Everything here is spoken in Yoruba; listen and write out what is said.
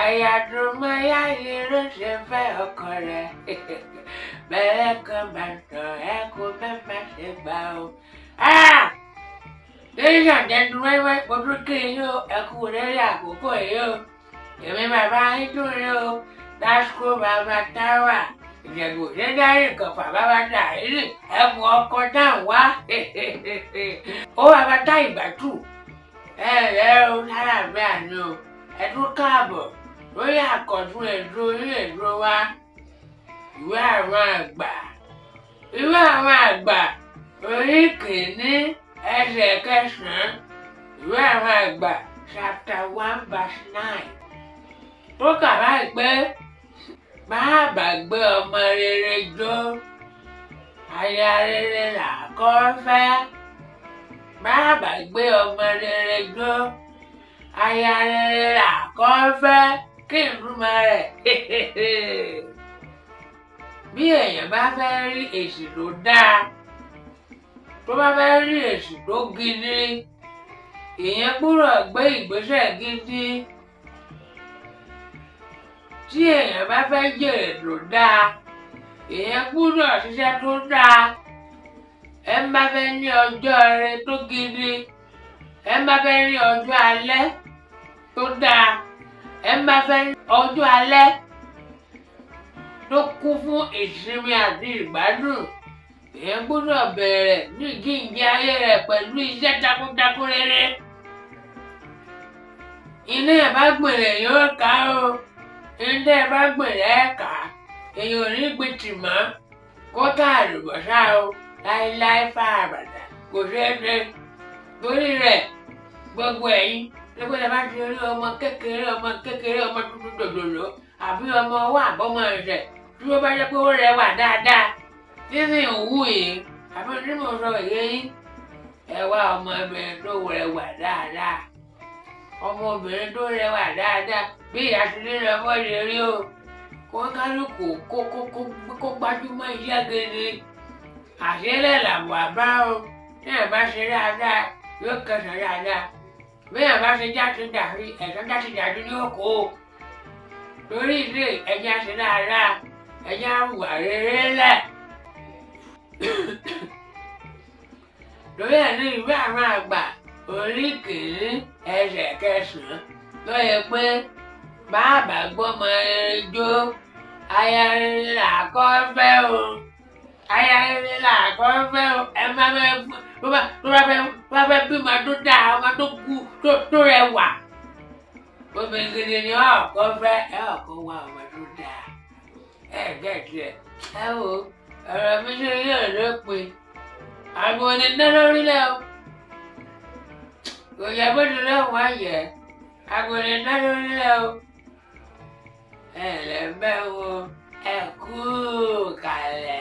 àyà tó mọ yáyé ló ṣe fẹ́ ọkọ rẹ̀ bẹ́ẹ̀ kan bá tàn ẹ́ kó mẹ́fà ṣe gbà ó. Ladies and gentlemen, mo tún kí yín o, ẹ kú lórí àkókò yìí o. Èmi bàbá yín tún rí o, lásìkò bàbá táwà. Ìjẹ̀bù ṣe dárí nǹkan fà bàbá dàrí ẹ̀mú ọkọ táwọn wá. Ó bàbá tá ìgbàtù. Ẹ o lálàbẹ́ àná o, ẹ tún káàbọ̀ lórí àkọ́tún ètò ilé ètò wa. Ìwé àwọn àgbà. Ìwé àwọn àgbà orí kìíní ẹsẹ̀ kẹsàn-án. Ìwé àwọn àgbà chapter 1:9. Tó kà báyìí pé má gbàgbé ọmọ rere jó, aya rere là kọ́ fẹ́. Má gbàgbé ọmọ rere jó, aya rere là kọ́ fẹ́. Kí n túmọ̀ rẹ̀? Bí èèyàn bá fẹ́ rí èsì tó dáa, tó bá fẹ́ rí èsì tó gidi, èèyàn gbọ́dọ̀ gbé ìgbésẹ̀ gidi. Tí èèyàn bá fẹ́ jèrè tó dáa, èèyàn gbọ́dọ̀ ṣiṣẹ́ tó dáa. Ẹ má fẹ́ ní ọjọ́ ire tó gidi, ẹ má fẹ́ ní ọjọ́ alẹ́ tó dáa, ẹ má fẹ́ ní ọjọ́ alẹ́ tó kún fún ìsinmi àti ìgbádùn. Èèyàn gbọ́dọ̀ bẹ̀rẹ̀ ní ìjíǹde ayé rẹ̀ pẹ̀lú iṣẹ́ takuntakun rere. Ilé ẹ̀ bá gbèrè yóò ká o. Ilé ẹ̀ bá gbèrè ẹ̀ ká. Èèyàn ò ní gbin tì mọ́ kó ká àlùbọ́sà o. Láíláí fà àbàdà kò ṣeé ṣe. Torí rẹ̀ gbogbo ẹ̀yin lọ́pọ̀ tẹ́ bá ti rí ọmọ kékeré ọmọ tuntun dòdòdò àbí ọmọ ọwọ́ àbọ́mọ ẹ̀ṣẹ̀ tí ó bá jẹ́ pé ó rẹwà dáadáa tí sì ń wù yìí àbí tí mo sọ èyí yín ẹ wá ọmọbìnrin tó rẹwà dáadáa. Ọmọbìnrin tó rẹwà dáadáa bí ìyá ti ní ọmọ lè rí o. Kó kálukú kó gbájúmọ́ iṣẹ́ gidi. Àṣélẹ̀ làwọ̀ àbá o. Tí ẹ̀ bá ṣe dáadáa yóò kẹsàn-án dáadáa. Bí ẹ̀ bá ṣe játidàrí ẹ̀sán játidàrí ní òkú o. Torí ilé ẹja ṣe dáadáa ẹja wà rere lẹ̀. Lórí ẹ̀ ní ìwé àwọn àgbà orí kìíní ẹsẹ̀ kẹsàn-án ló yẹ pé bàbá gbọ́mọ rere jó, aya rere là kọ́ fẹ́ o. Aya rere là kọ́ fẹ́ o. Ẹ má fẹ́ tó bá fẹ́ bímọ tó dáa, ọmọ tó kú tó rẹwà. Obìnrin gidi ni ọkọ fẹ́, ẹ ọkọ wá ọmọ tó dáa. Ẹ gẹ̀ẹ́tì ẹ̀. Ẹ wo ọ̀rọ̀ mi ṣe yóò lópin. Àgbo ni dán lórílẹ̀ o. Kò yẹ bó ti lọ́wọ́ ayẹ̀. Àgbo ni dán lórílẹ̀ o. Ẹ lẹ́ bẹ́ wo ẹ kú kalẹ̀.